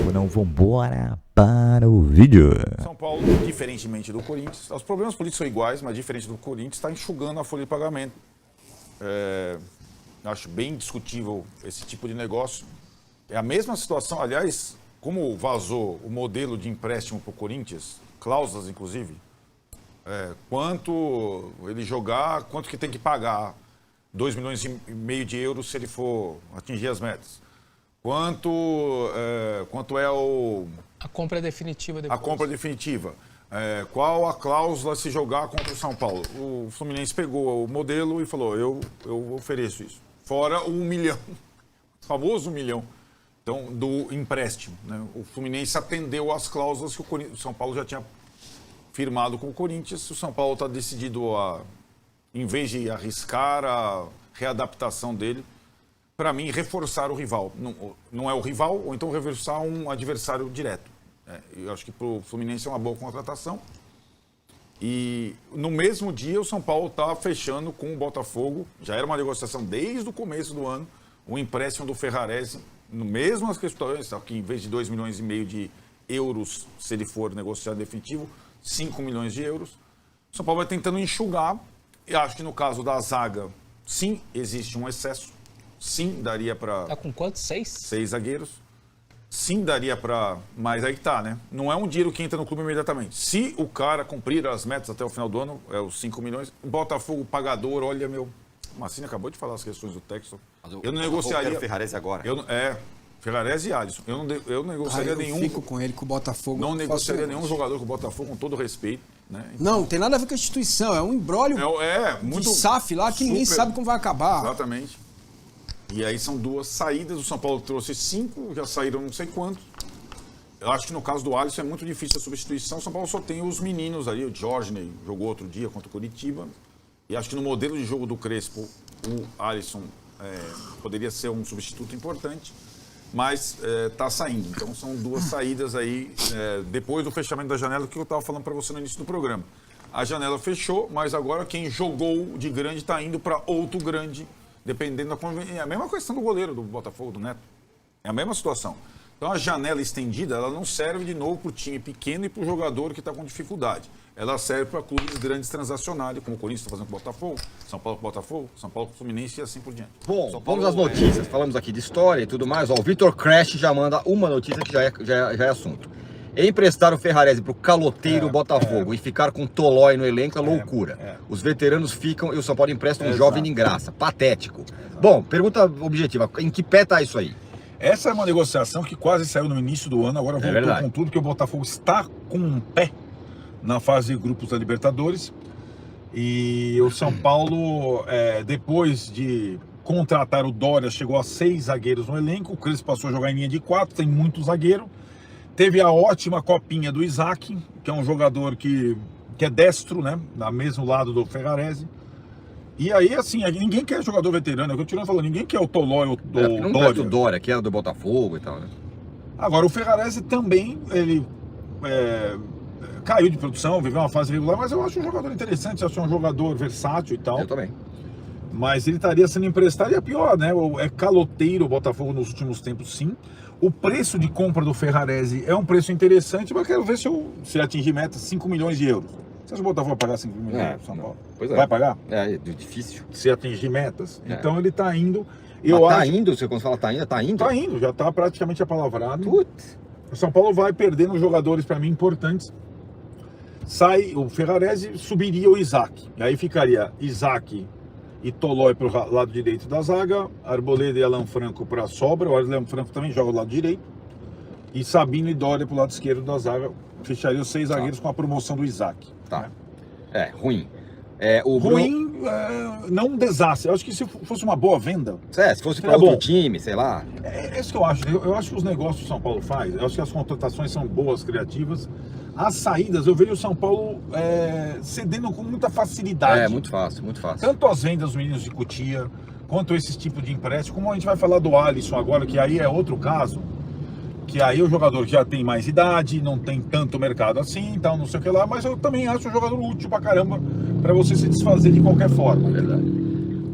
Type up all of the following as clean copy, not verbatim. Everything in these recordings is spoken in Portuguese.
tempo não, vambora para o vídeo. São Paulo, diferentemente do Corinthians, os problemas políticos são iguais, mas diferente do Corinthians, está enxugando a folha de pagamento. Acho bem discutível esse tipo de negócio. É a mesma situação, aliás, como vazou o modelo de empréstimo para o Corinthians, cláusulas inclusive, quanto ele jogar, quanto que tem que pagar, 2,5 milhões de euros se ele for atingir as metas. Quanto é a compra definitiva depois. A compra definitiva. Qual a cláusula se jogar contra o São Paulo? O Fluminense pegou o modelo e falou, eu ofereço isso. Fora o 1 milhão, o famoso 1 milhão, então, do empréstimo. Né? O Fluminense atendeu às cláusulas que o São Paulo já tinha firmado com o Corinthians. O São Paulo está decidido a, em vez de arriscar a readaptação dele, para mim, reforçar o rival. Não é o rival, ou então reforçar um adversário direto. Eu acho que para o Fluminense é uma boa contratação. E no mesmo dia, o São Paulo está fechando com o Botafogo. Já era uma negociação desde o começo do ano. O empréstimo do Ferrarese, no mesmo as questões, que em vez de 2,5 milhões de euros, se ele for negociado definitivo, 5 milhões de euros. O São Paulo vai tentando enxugar. E acho que no caso da zaga, sim, existe um excesso. Sim, daria para... Tá com quantos? 6? 6 zagueiros. Sim, daria para... Mas aí que tá, né? Não é um dinheiro que entra no clube imediatamente. Se o cara cumprir as metas até o final do ano, é os 5 milhões, Botafogo pagador, olha, meu... O Massini acabou de falar as questões do Texas. Eu não negociaria... o Ferrarese agora. Ferrarese e Alisson. Eu não negociaria nenhum... Eu fico com ele, com o Botafogo. Não negociaria nenhum jogador com o Botafogo, com todo respeito. Né? Então, não tem nada a ver com a instituição. É um imbróglio muito de SAF lá que ninguém sabe como vai acabar. Exatamente. E aí são 2 saídas, o São Paulo trouxe 5, já saíram não sei quantos. Eu acho que no caso do Alisson é muito difícil a substituição, o São Paulo só tem os meninos ali, o Jorge jogou outro dia contra o Curitiba. E acho que no modelo de jogo do Crespo, o Alisson poderia ser um substituto importante, mas está saindo. Então são 2 saídas aí, depois do fechamento da janela, que eu estava falando para você no início do programa. A janela fechou, mas agora quem jogou de grande está indo para outro grande, dependendo da conveniência. É a mesma questão do goleiro do Botafogo, do Neto. É a mesma situação. Então a janela estendida, ela não serve de novo para o time pequeno e para o jogador que está com dificuldade. Ela serve para clubes grandes transacionais, como o Corinthians está fazendo com o Botafogo, São Paulo com o Botafogo, São Paulo com o Fluminense e assim por diante. Bom, vamos às notícias. Falamos aqui de história e tudo mais. Ó, o Vitor Crash já manda uma notícia que já é assunto. Emprestar o Ferrarese para o caloteiro Botafogo e ficar com Tolói no elenco é loucura. Os veteranos ficam e o São Paulo empresta um jovem de graça. Patético. Bom, pergunta objetiva. Em que pé tá isso aí? Essa é uma negociação que quase saiu no início do ano, agora voltou com tudo, porque o Botafogo está com um pé na fase de grupos da Libertadores. E o São Paulo, depois de contratar o Dória, chegou a 6 zagueiros no elenco. O Crespo passou a jogar em linha de 4, tem muito zagueiro. Teve a ótima copinha do Isaac, que é um jogador que é destro, né? Do mesmo lado do Ferrarese. E aí, assim, ninguém quer jogador veterano. É o que o Tirano falou, ninguém quer o Tolói ou o Dória. O Dória, que era do Botafogo e tal, né? Agora, o Ferrarese também, ele caiu de produção, viveu uma fase regular, mas eu acho um jogador interessante, acho um jogador versátil e tal. Eu também. Mas ele estaria sendo emprestado e é pior, né? É caloteiro o Botafogo nos últimos tempos, sim. O preço de compra do Ferrarese é um preço interessante, mas quero ver se atingir meta 5 milhões de euros. Você acha que o Botafogo vai pagar 5 milhões de euros São Paulo? Pois é. Vai pagar? É difícil. Se atingir metas. É. Então ele está indo. Indo? Você quando fala tá indo, tá indo? Tá indo, já está praticamente apalavrado. Putz. O São Paulo vai perdendo jogadores, para mim, importantes. Sai o Ferrarese, subiria o Isaac. E aí ficaria Isaac e Tolói para o lado direito da zaga, Arboleda e Alan Franco para a sobra, o Alan Franco também joga do lado direito, e Sabino e Dória para o lado esquerdo da zaga, fecharia os 6 zagueiros com a promoção do Isaac. Tá. Ruim. Ruim, não um desastre. Eu acho que se fosse uma boa venda... se fosse para outro time, sei lá... É isso que eu acho. Eu acho que os negócios que o São Paulo faz, eu acho que as contratações são boas, criativas. As saídas, eu vejo o São Paulo cedendo com muita facilidade. Muito fácil, muito fácil. Tanto as vendas dos meninos de Cotia, quanto esse tipo de empréstimo, como a gente vai falar do Alisson agora, que aí é outro caso, que aí o jogador já tem mais idade, não tem tanto mercado assim, então não sei o que lá, mas eu também acho um jogador útil pra caramba, pra você se desfazer de qualquer forma. Verdade.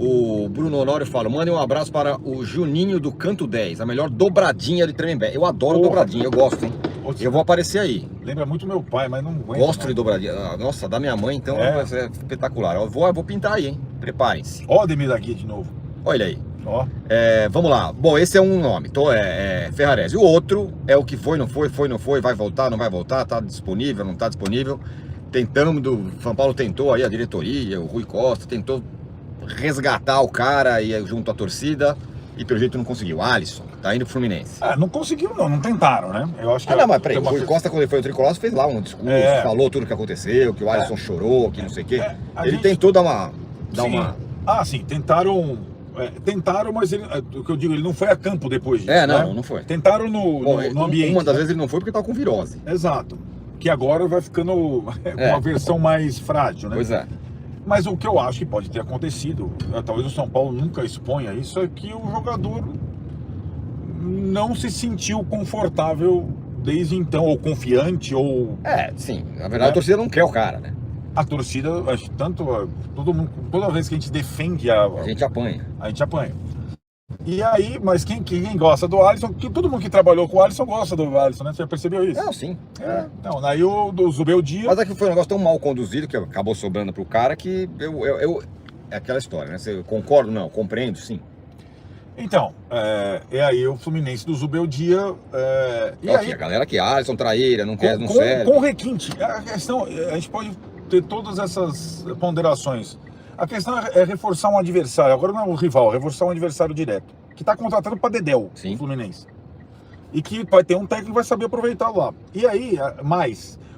O Bruno Honório fala, mandem um abraço para o Juninho do Canto 10, a melhor dobradinha de Tremembé. Eu adoro dobradinha, eu gosto, hein? Eu vou aparecer aí. Lembra muito meu pai, mas não aguento. Gosto de dobradinha. Ah, nossa, da minha mãe, então vai ser espetacular. Eu vou pintar aí, hein? Preparem-se. Ó o Ademir aqui de novo. Olha aí. Ó. Vamos lá. Bom, esse é um nome, então Ferrarese. O outro é o que foi, não foi, vai voltar, não vai voltar, tá disponível, não tá disponível. São Paulo tentou aí, a diretoria, o Rui Costa, tentou resgatar o cara e junto à torcida e pelo jeito não conseguiu. Alisson, tá indo pro Fluminense. Não conseguiu não tentaram, né? Eu acho que não, mas peraí, o Rui Costa quando ele foi ao Tricolor fez lá um discurso, falou tudo o que aconteceu, que o Alisson chorou, que não sei o quê. Ele tentou dar uma... sim, tentaram, mas o que eu digo, ele não foi a campo depois disso. Não foi. Tentaram no ambiente. Uma das vezes ele não foi porque tava com virose. Exato. Que agora vai ficando com uma versão mais frágil, né? Pois é. Mas o que eu acho que pode ter acontecido, talvez o São Paulo nunca exponha isso, é que o jogador não se sentiu confortável desde então, ou confiante, ou... Sim. Na verdade a torcida não quer o cara, né? A torcida, todo mundo, toda vez que a gente defende a gente apanha. A gente apanha. E aí, mas quem gosta do Alisson, que todo mundo que trabalhou com o Alisson gosta do Alisson, né? Você já percebeu isso? Não, sim. Então, aí o Zubeldia... Mas aqui foi um negócio tão mal conduzido que acabou sobrando pro cara que é aquela história, né? Você concorda? Não, compreendo, sim. Então, aí o Fluminense do Zubeldia... e aí, a galera que Alisson traíra, não quer, não serve. Com requinte. A questão, a gente pode ter todas essas ponderações. A questão é reforçar um adversário, agora não é o rival, reforçar um adversário direto, que está contratando para Dedéu, o Fluminense. E que vai ter um técnico que vai saber aproveitar lá. E aí,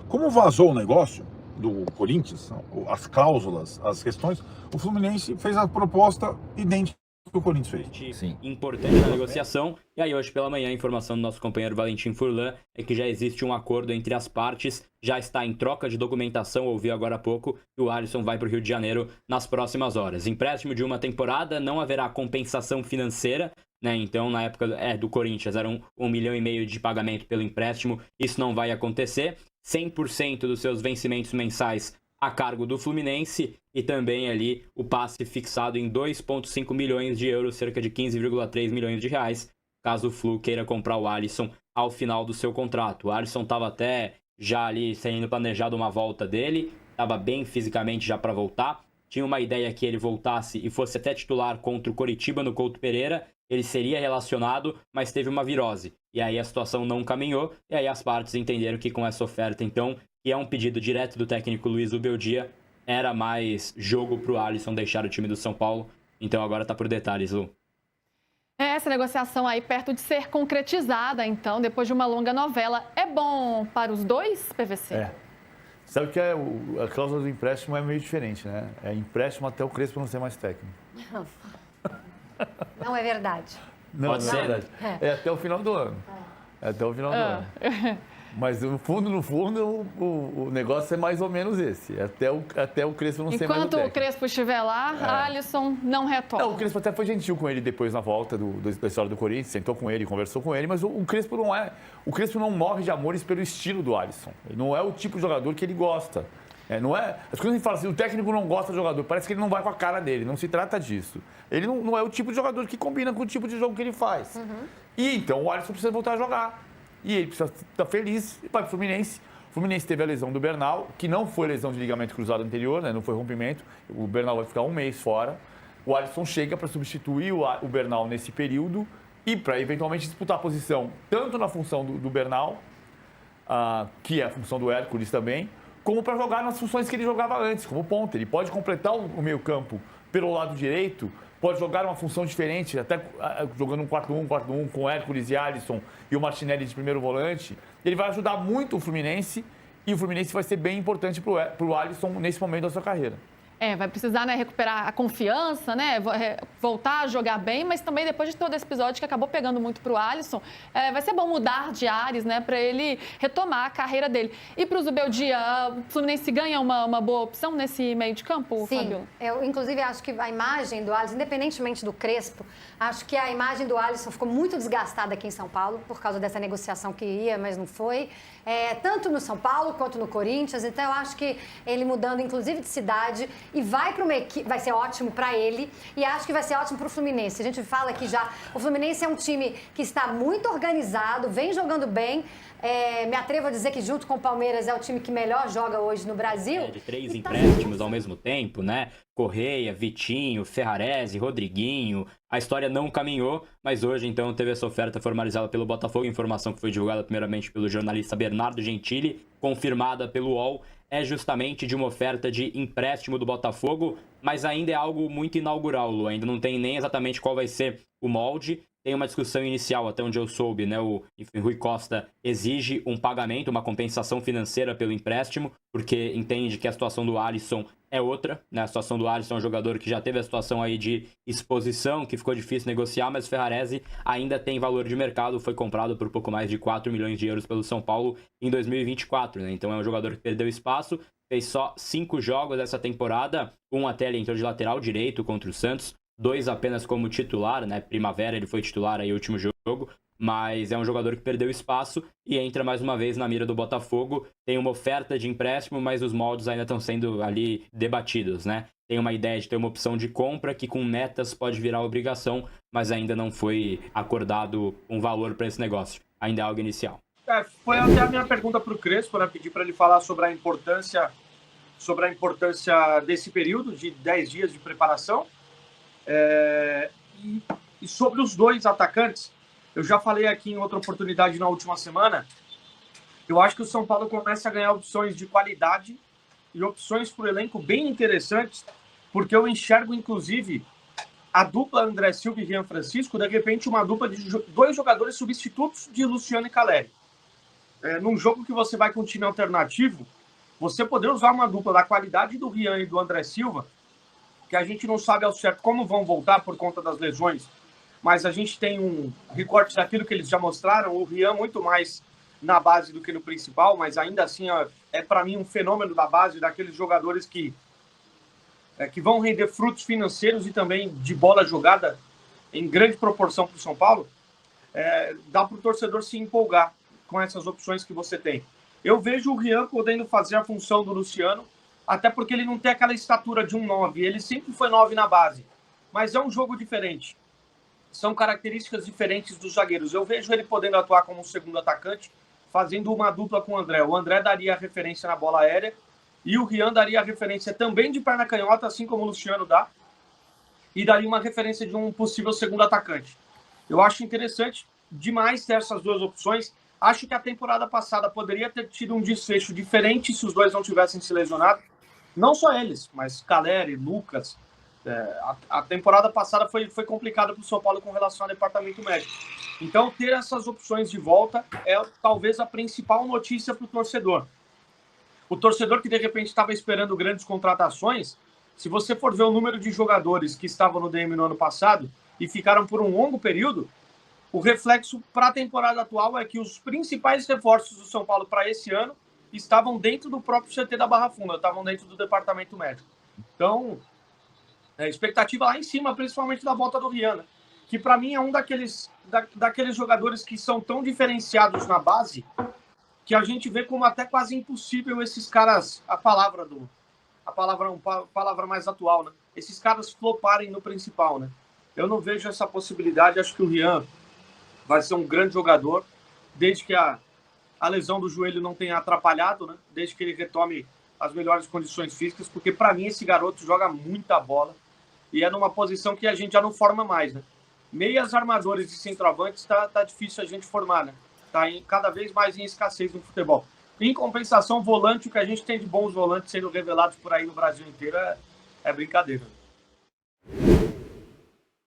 como vazou o negócio do Corinthians, as cláusulas, as questões, o Fluminense fez a proposta idêntica que o Corinthians fez. Sim. Importante na negociação. E aí hoje pela manhã a informação do nosso companheiro Valentim Furlan é que já existe um acordo entre as partes, já está em troca de documentação, ouvi agora há pouco, e o Alisson vai para o Rio de Janeiro nas próximas horas. Empréstimo de uma temporada, não haverá compensação financeira, né? Então na época do Corinthians era 1,5 milhão de pagamento pelo empréstimo, isso não vai acontecer. 100% dos seus vencimentos mensais a cargo do Fluminense e também ali o passe fixado em 2,5 milhões de euros, cerca de 15,3 milhões de reais, caso o Flu queira comprar o Alisson ao final do seu contrato. O Alisson estava até já ali sendo planejado uma volta dele, estava bem fisicamente já para voltar, tinha uma ideia que ele voltasse e fosse até titular contra o Coritiba no Couto Pereira, ele seria relacionado, mas teve uma virose. E aí a situação não caminhou, e aí as partes entenderam que com essa oferta, então, que é um pedido direto do técnico Luiz Zubeldia, era mais jogo pro Alisson deixar o time do São Paulo. Então agora tá por detalhes, Lu. Essa negociação aí perto de ser concretizada, então, depois de uma longa novela. É bom para os dois, PVC? Sabe que a cláusula do empréstimo é meio diferente, né? É empréstimo até o Crespo não ser mais técnico. Não é verdade. Não é verdade. É até o final do ano. É até o final do ano. Mas no fundo, o negócio é mais ou menos esse. Até o Crespo não ser mais o técnico. Enquanto o Crespo estiver lá, Alisson não retorna. O Crespo até foi gentil com ele depois na volta da história do Corinthians, sentou com ele, conversou com ele, mas o Crespo não é. O Crespo não morre de amores pelo estilo do Alisson. Ele não é o tipo de jogador que ele gosta. Não é, as coisas a gente fala assim, o técnico não gosta do jogador, parece que ele não vai com a cara dele, não se trata disso. Ele não é o tipo de jogador que combina com o tipo de jogo que ele faz. E então o Alisson precisa voltar a jogar. E ele precisa estar feliz e vai para o Fluminense. O Fluminense teve a lesão do Bernal, que não foi lesão de ligamento cruzado anterior, né? Não foi rompimento. O Bernal vai ficar um mês fora. O Alisson chega para substituir o Bernal nesse período e para eventualmente disputar a posição, tanto na função do Bernal, que é a função do Hércules também, como para jogar nas funções que ele jogava antes, como ponta. Ele pode completar o meio-campo pelo lado direito, pode jogar uma função diferente, até jogando um 4-1 com Hércules e Alisson e o Martinelli de primeiro volante. Ele vai ajudar muito o Fluminense e o Fluminense vai ser bem importante para o Alisson nesse momento da sua carreira. Vai precisar, né, recuperar a confiança, né, voltar a jogar bem, mas também depois de todo esse episódio que acabou pegando muito pro Alisson, vai ser bom mudar de ares, né, para ele retomar a carreira dele. E pro Zubeldia, o Fluminense ganha uma boa opção nesse meio de campo, Sim, Fábio? Eu inclusive acho que a imagem do Alisson, independentemente do Crespo, acho que a imagem do Alisson ficou muito desgastada aqui em São Paulo por causa dessa negociação que ia, mas não foi. Tanto no São Paulo quanto no Corinthians, então eu acho que ele mudando inclusive de cidade, e vai para uma equipe, vai ser ótimo para ele e acho que vai ser ótimo para o Fluminense. A gente fala que já o Fluminense é um time que está muito organizado, vem jogando bem. Me atrevo a dizer que junto com o Palmeiras é o time que melhor joga hoje no Brasil. De 3 empréstimos ao mesmo tempo, né? Correia, Vitinho, Ferrarese, Rodriguinho. A história não caminhou, mas hoje então teve essa oferta formalizada pelo Botafogo, informação que foi divulgada primeiramente pelo jornalista Bernardo Gentili, confirmada pelo UOL, é justamente de uma oferta de empréstimo do Botafogo, mas ainda é algo muito inaugural, Lu. Ainda não tem nem exatamente qual vai ser o molde. Tem uma discussão inicial, até onde eu soube, né? O Rui Costa exige um pagamento, uma compensação financeira pelo empréstimo, porque entende que a situação do Alisson é outra, né? A situação do Alisson é um jogador que já teve a situação aí de exposição, que ficou difícil negociar, mas o Ferrarese ainda tem valor de mercado, foi comprado por pouco mais de 4 milhões de euros pelo São Paulo em 2024, né? Então é um jogador que perdeu espaço, fez só 5 jogos essa temporada, um até ele entrou de lateral direito contra o Santos, 2 apenas como titular, né? Primavera ele foi titular aí no último jogo, mas é um jogador que perdeu espaço e entra mais uma vez na mira do Botafogo. Tem uma oferta de empréstimo, mas os moldes ainda estão sendo ali debatidos, né? Tem uma ideia de ter uma opção de compra que com metas pode virar obrigação, mas ainda não foi acordado um valor para esse negócio. Ainda é algo inicial. Foi até a minha pergunta para o Crespo, né? Pedir para ele falar sobre a importância desse período de 10 dias de preparação. E sobre os 2 atacantes, eu já falei aqui em outra oportunidade na última semana, eu acho que o São Paulo começa a ganhar opções de qualidade e opções para o elenco bem interessantes, porque eu enxergo, inclusive, a dupla André Silva e Rian Francisco, de repente uma dupla de 2 jogadores substitutos de Luciano e Caleri. Num jogo que você vai com um time alternativo, você poder usar uma dupla da qualidade do Rian e do André Silva, que a gente não sabe ao certo como vão voltar por conta das lesões, mas a gente tem um recorte daquilo que eles já mostraram, o Rian muito mais na base do que no principal, mas ainda assim é para mim um fenômeno da base, daqueles jogadores que vão render frutos financeiros e também de bola jogada em grande proporção para o São Paulo. Dá para o torcedor se empolgar com essas opções que você tem. Eu vejo o Rian podendo fazer a função do Luciano, até porque ele não tem aquela estatura de um 9, ele sempre foi 9 na base, mas é um jogo diferente. São características diferentes dos zagueiros. Eu vejo ele podendo atuar como um segundo atacante, fazendo uma dupla com o André. O André daria a referência na bola aérea e o Rian daria a referência também de perna canhota, assim como o Luciano dá, e daria uma referência de um possível segundo atacante. Eu acho interessante demais ter essas 2 opções. Acho que a temporada passada poderia ter tido um desfecho diferente se os 2 não tivessem se lesionado. Não só eles, mas Caleri, Lucas. A temporada passada foi complicada para o São Paulo com relação ao departamento médico. Então, ter essas opções de volta é talvez a principal notícia para o torcedor. O torcedor que, de repente, estava esperando grandes contratações, se você for ver o número de jogadores que estavam no DM no ano passado e ficaram por um longo período, o reflexo para a temporada atual é que os principais reforços do São Paulo para esse ano estavam dentro do próprio CT da Barra Funda, estavam dentro do departamento médico. Então, a expectativa lá em cima, principalmente da volta do Rian, né? Que para mim é um daqueles jogadores que são tão diferenciados na base que a gente vê como até quase impossível esses caras, a palavra mais atual, né? Esses caras floparem no principal, né? Eu não vejo essa possibilidade, acho que o Rian vai ser um grande jogador, desde que a lesão do joelho não tenha atrapalhado, né? Desde que ele retome as melhores condições físicas, porque para mim esse garoto joga muita bola e é numa posição que a gente já não forma mais, né? Meias, armadores e centroavantes tá difícil a gente formar, né? Tá cada vez mais em escassez no futebol. Em compensação, volante, o que a gente tem de bons volantes sendo revelados por aí no Brasil inteiro é brincadeira.